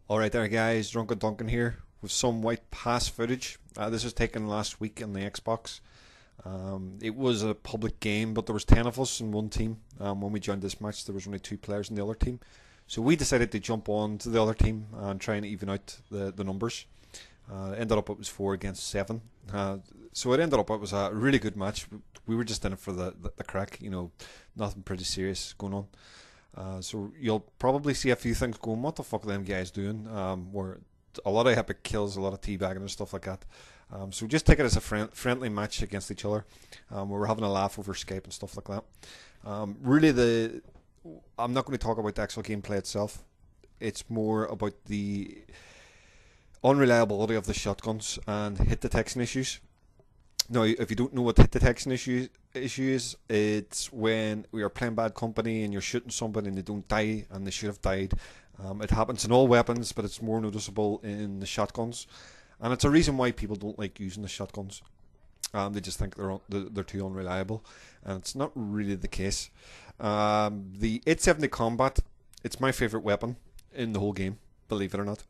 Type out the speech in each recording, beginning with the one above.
Alright there guys, Drunken Duncan here with some White Pass footage. This was taken last week on the Xbox. It was a public game, but there was 10 of us in one team. When we joined this match, there was only 2 players in the other team. So we decided to jump on to the other team and try and even out the numbers. Ended up it was 4 against 7. So it ended up it was a really good match. We were just in it for the crack, nothing pretty serious going on. So you'll probably see a few things going, what the fuck are them guys doing? Where a lot of epic kills, a lot of teabagging and stuff like that. So just take it as a friendly match against each other. Where we're having a laugh over Skype and stuff like that. Really, I'm not going to talk about the actual gameplay itself. It's more about the unreliability of the shotguns and hit detection issues. Now, if you don't know what hit detection issue is, it's when we are playing bad company and you're shooting somebody and they don't die and they should have died. It happens in all weapons, but it's more noticeable in the shotguns, and it's a reason why people don't like using the shotguns. They just think they're too unreliable, and it's not really the case. The 870 Combat, it's my favourite weapon in the whole game, believe it or not.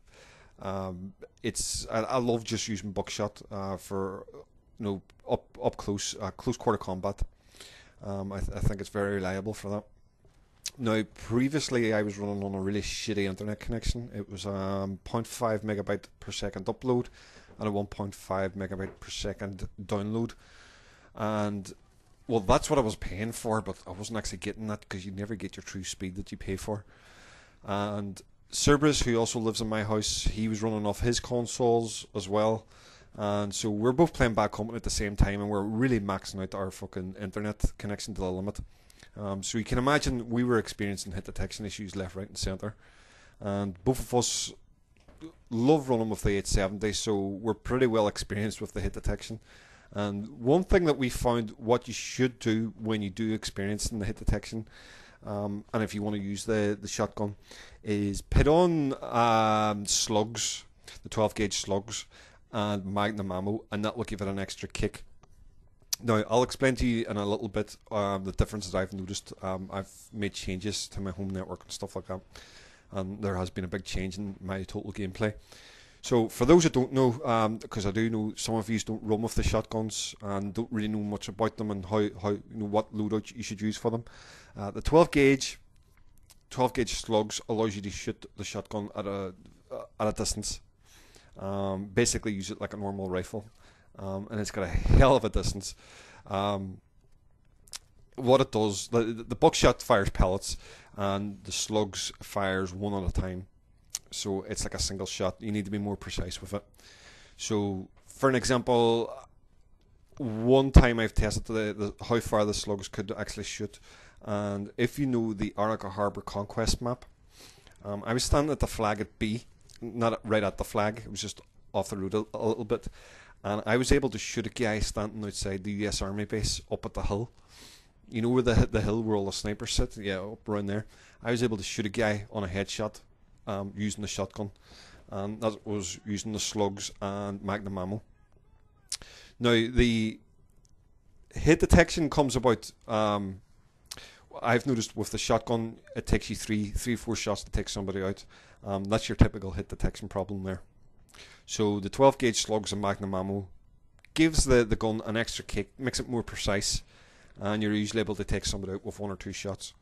I love just using buckshot for up close quarter combat. I think it's very reliable for that. Now, previously I was running on a really shitty internet connection. It was 0.5 megabyte per second upload and a 1.5 megabyte per second download. And well, that's what I was paying for, but I wasn't actually getting that because you never get your true speed that you pay for. And Cerberus, who also lives in my house, he was running off his consoles as well. And so we're both playing bad company at the same time, and we're really maxing out our fucking internet connection to the limit. So you can imagine we were experiencing hit detection issues left, right and centre. And both of us love running with the 870, so we're pretty well experienced with the hit detection. And one thing that we found what you should do when you do experience in the hit detection, and if you want to use the shotgun, is put on slugs, the 12 gauge slugs, and magnum ammo, and that will give it an extra kick. Now, I'll explain to you in a little bit the differences I've noticed. I've made changes to my home network and stuff like that, and there has been a big change in my total gameplay. So, for those who don't know, because I do know some of you don't run with the shotguns and don't really know much about them and how what loadout you should use for them, the 12 gauge slugs allows you to shoot the shotgun at a distance. Basically use it like a normal rifle, and it's got a hell of a distance. What it does, the buckshot fires pellets, and the slugs fires one at a time, so it's like a single shot. You need to be more precise with it. So for an example, one time I've tested how far the slugs could actually shoot, and if you know the Arica Harbour Conquest map, I was standing at the flag at B, not right at the flag, it was just off the road a little bit, and I was able to shoot a guy standing outside the US Army base up at the hill. You know where the hill where all the snipers sit? Yeah, up around there. I was able to shoot a guy on a headshot using the shotgun, and that was using the slugs and magnum ammo. Now, the hit detection comes about, I've noticed with the shotgun, it takes you three, 4 shots to take somebody out. That's your typical hit detection problem there. So the 12 gauge slugs and magnum ammo gives the gun an extra kick, makes it more precise, and you're usually able to take somebody out with 1 or 2 shots.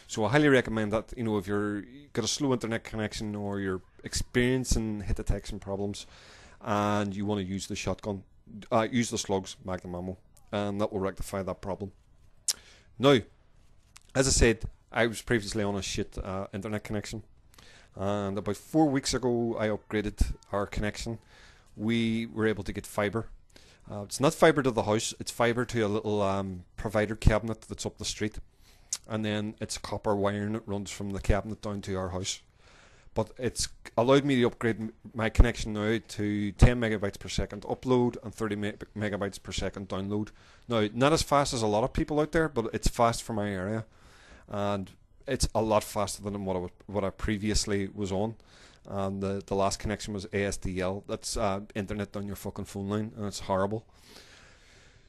So I highly recommend that, if you've got a slow internet connection or you're experiencing hit detection problems and you want to use the shotgun, use the slugs, magnum ammo, and that will rectify that problem. Now, as I said, I was previously on a shit internet connection, and about 4 weeks ago I upgraded our connection. We were able to get fibre. It's not fibre to the house, it's fibre to a little provider cabinet that's up the street, and then it's copper wiring that runs from the cabinet down to our house. But it's allowed me to upgrade my connection now to 10 megabytes per second upload and 30 megabytes per second download. Now, not as fast as a lot of people out there, but it's fast for my area, and it's a lot faster than what I previously was on. And the last connection was ASDL. That's internet down your fucking phone line, and it's horrible.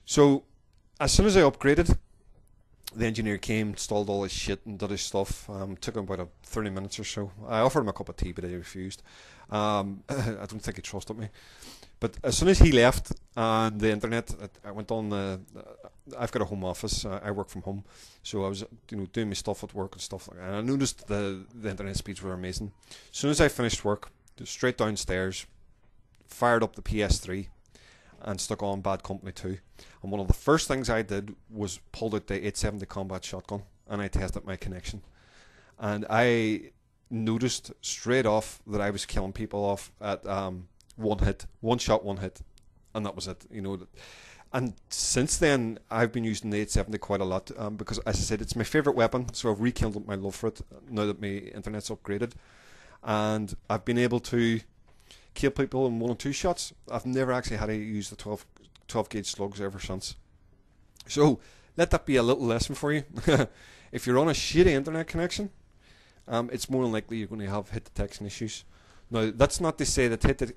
So as soon as I upgraded, The engineer came, installed all his shit and did his stuff. Took him about 30 minutes or so. I offered him a cup of tea, but he refused. I don't think he trusted me. But as soon as he left and the internet, I went on I've got a home office. I work from home, so I was doing my stuff at work and stuff like that. And I noticed the internet speeds were amazing. As soon as I finished work, straight downstairs, fired up the PS3, and stuck on Bad Company 2. And one of the first things I did was pulled out the 870 combat shotgun and I tested my connection. And I noticed straight off that I was killing people off at one hit, one shot, one hit, and that was it. And since then, I've been using the 870 quite a lot because, as I said, it's my favourite weapon. So I've rekindled my love for it now that my internet's upgraded, and I've been able to kill people in 1 or 2 shots. I've never actually had to use the 12 gauge slugs ever since. So let that be a little lesson for you. If you're on a shitty internet connection, it's more than likely you're going to have hit detection issues. Now, that's not to say that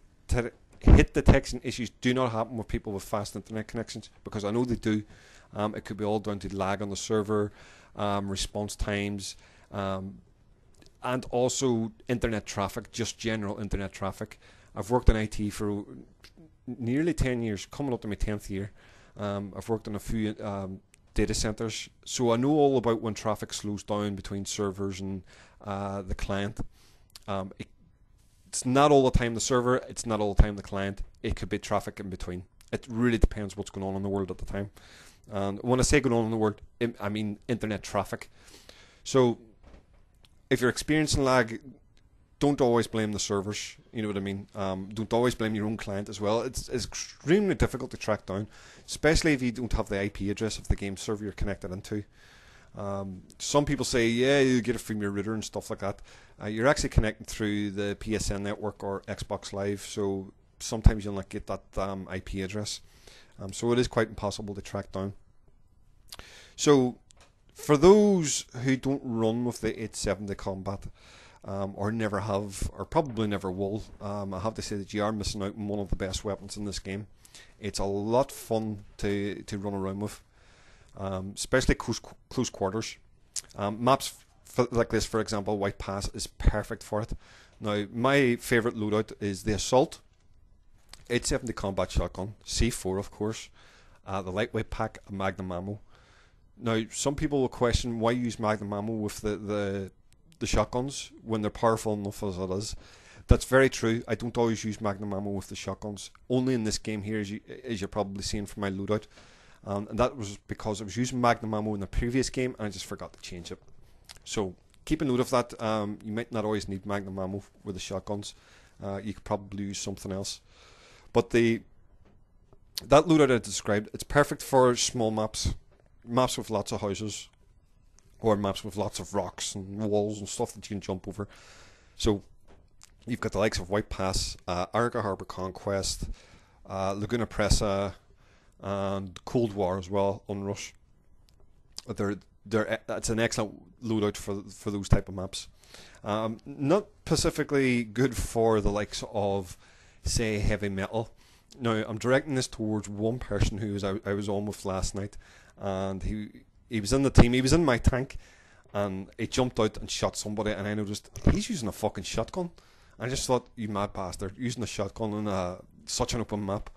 hit detection issues do not happen with people with fast internet connections, because I know they do. It could be all down to lag on the server, response times, and also internet traffic, just general internet traffic. I've worked in IT for nearly 10 years, coming up to my 10th year. I've worked in a few data centers, so I know all about when traffic slows down between servers and the client. It's not all the time the server, it's not all the time the client. It could be traffic in between. It really depends what's going on in the world at the time. And when I say going on in the world, I mean internet traffic. So if you're experiencing lag, don't always blame the servers. You know what I mean? Don't always blame your own client as well. It's extremely difficult to track down, especially if you don't have the IP address of the game server you're connected into. Some people say, yeah, you get it from your router and stuff like that. You're actually connecting through the PSN network or Xbox Live, so sometimes you'll not get that IP address. So it is quite impossible to track down. So for those who don't run with the 870 combat, or never have, or probably never will, I have to say that you are missing out on one of the best weapons in this game. It's a lot of fun to run around with, especially close quarters. Maps like this, for example, White Pass is perfect for it. Now, my favourite loadout is the Assault, 870 combat shotgun, C4 of course, the lightweight pack, and Magnum ammo. Now, some people will question why use Magnum ammo with the shotguns when they're powerful enough as it is. That's very true. I don't always use Magnum ammo with the shotguns. Only in this game here, as you're probably seeing from my loadout. And that was because I was using Magnum ammo in the previous game and I just forgot to change it. So keep a note of that. You might not always need Magnum ammo with the shotguns. You could probably use something else. But that loadout I described, it's perfect for small maps. Maps with lots of houses, or maps with lots of rocks and walls and stuff that you can jump over. So you've got the likes of White Pass, Arica Harbour Conquest, Laguna Presa, and Cold War as well, Unrush. That's an excellent loadout for those type of maps. Not specifically good for the likes of, say, heavy metal. Now, I'm directing this towards one person who I was on with last night, and he was in the team, he was in my tank, and he jumped out and shot somebody, and I noticed he's using a fucking shotgun. I just thought, you mad bastard, using a shotgun on such an open map.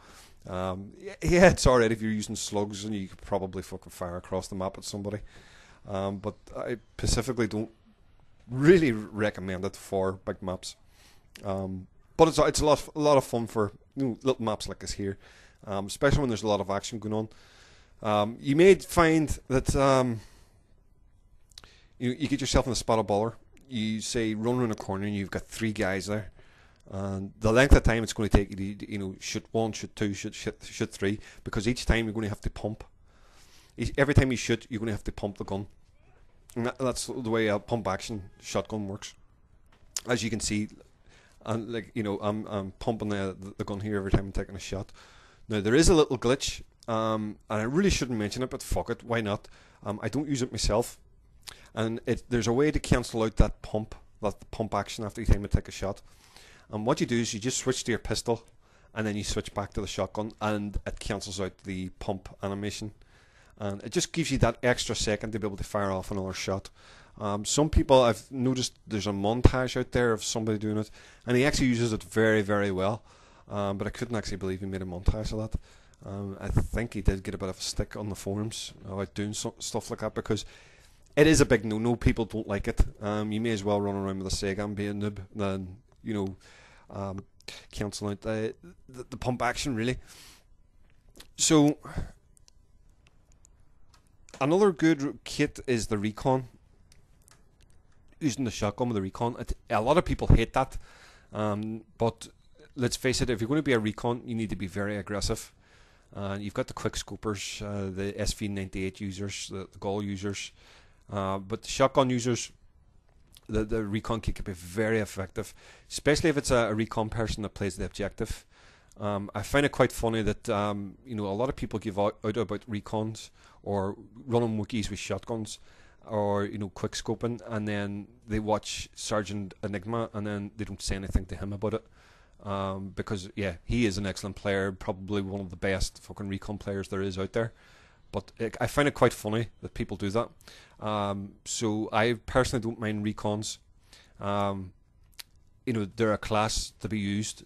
Yeah, it's alright if you're using slugs and you could probably fucking fire across the map at somebody. But I specifically don't really recommend it for big maps. But it's a lot of fun for little maps like this here, especially when there's a lot of action going on. You may find that you get yourself in a spot of baller. You say run around a corner and you've got 3 guys there, and the length of time it's going to take you to shoot 1, shoot 2, shoot 3, because each time you're going to have to pump. Every time you shoot, you're going to have to pump the gun, and that's the way a pump action shotgun works. As you can see, and I'm pumping the gun here every time I'm taking a shot. Now there is a little glitch. And I really shouldn't mention it, but fuck it, why not? I don't use it myself, and there's a way to cancel out that pump action after every time you take a shot. And what you do is you just switch to your pistol, and then you switch back to the shotgun, and it cancels out the pump animation. and it just gives you that extra second to be able to fire off another shot. Some people, I've noticed there's a montage out there of somebody doing it, and he actually uses it very, very well. But I couldn't actually believe he made a montage of that. I think he did get a bit of a stick on the forums about doing stuff like that, because it is a big no-no. People don't like it. You may as well run around with a Sega and be a noob than, cancelling out the pump action, really. So another good kit is the Recon. Using the shotgun with the Recon. A lot of people hate that, but let's face it, if you're going to be a Recon, you need to be very aggressive. You've got the quick scopers, the SV98 users, the Gaull users, but the shotgun users, the Recon kit can be very effective, especially if it's a Recon person that plays the objective. I find it quite funny that a lot of people give out about Recons or running wikis with shotguns, or quick scoping, and then they watch Sergeant Enigma and then they don't say anything to him about it, because he is an excellent player, probably one of the best fucking Recon players there is out there, but I find it quite funny that people do that. So I personally don't mind Recons. They're a class to be used.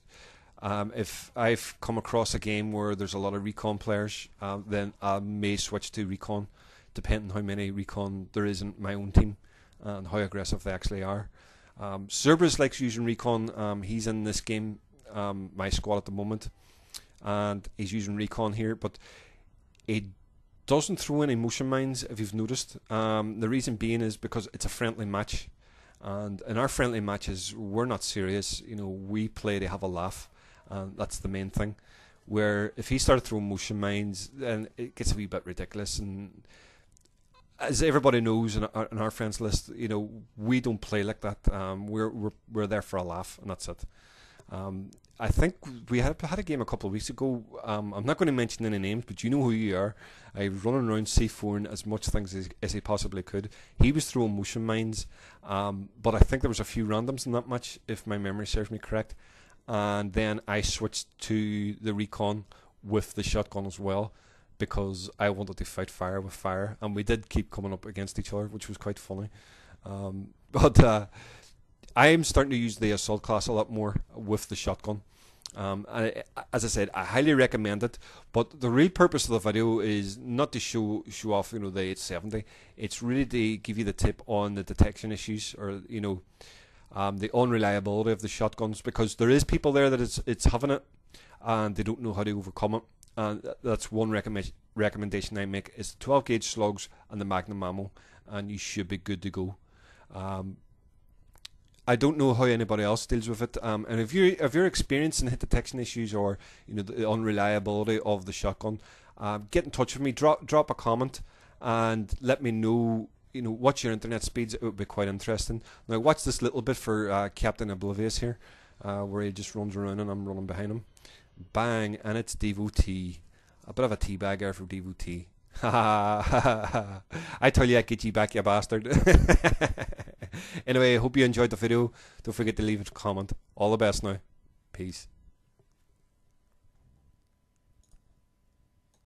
If I've come across a game where there's a lot of Recon players, then I may switch to Recon, depending on how many Recon there is in my own team and how aggressive they actually are. Cerberus likes using Recon. He's in this game, my squad at the moment, and he's using Recon here, but he doesn't throw any motion mines, if you've noticed. The reason being is because it's a friendly match, and in our friendly matches we're not serious. We play to have a laugh, and that's the main thing. Where if he started throwing motion mines, then it gets a wee bit ridiculous. And as everybody knows in our friends list, we don't play like that. We're there for a laugh, and that's it. I think we had a game a couple of weeks ago. I'm not going to mention any names, but you know who you are. I was running around C4ing as much things as he possibly could. He was throwing motion mines, but I think there was a few randoms in that match, if my memory serves me correct. And then I switched to the Recon with the shotgun as well, because I wanted to fight fire with fire, and we did keep coming up against each other, which was quite funny. But I'm starting to use the assault class a lot more with the shotgun. As I said, I highly recommend it, but the real purpose of the video is not to show off the 870. It's really to give you the tip on the detection issues, or the unreliability of the shotguns, because there is people there that it's having it and they don't know how to overcome it. And that's one recommendation I make, is the 12 gauge slugs and the Magnum ammo, and you should be good to go. I don't know how anybody else deals with it, and if you're experiencing hit detection issues, or the unreliability of the shotgun, get in touch with me. Drop a comment and let me know what's your internet speeds. It would be quite interesting. Now watch this little bit for Captain Oblivious here, where he just runs around and I'm running behind him. Bang, and it's Devotee. A bit of a teabagger for Devotee. I tell you, I get you back, you bastard. Anyway, I hope you enjoyed the video. Don't forget to leave a comment. All the best now. Peace.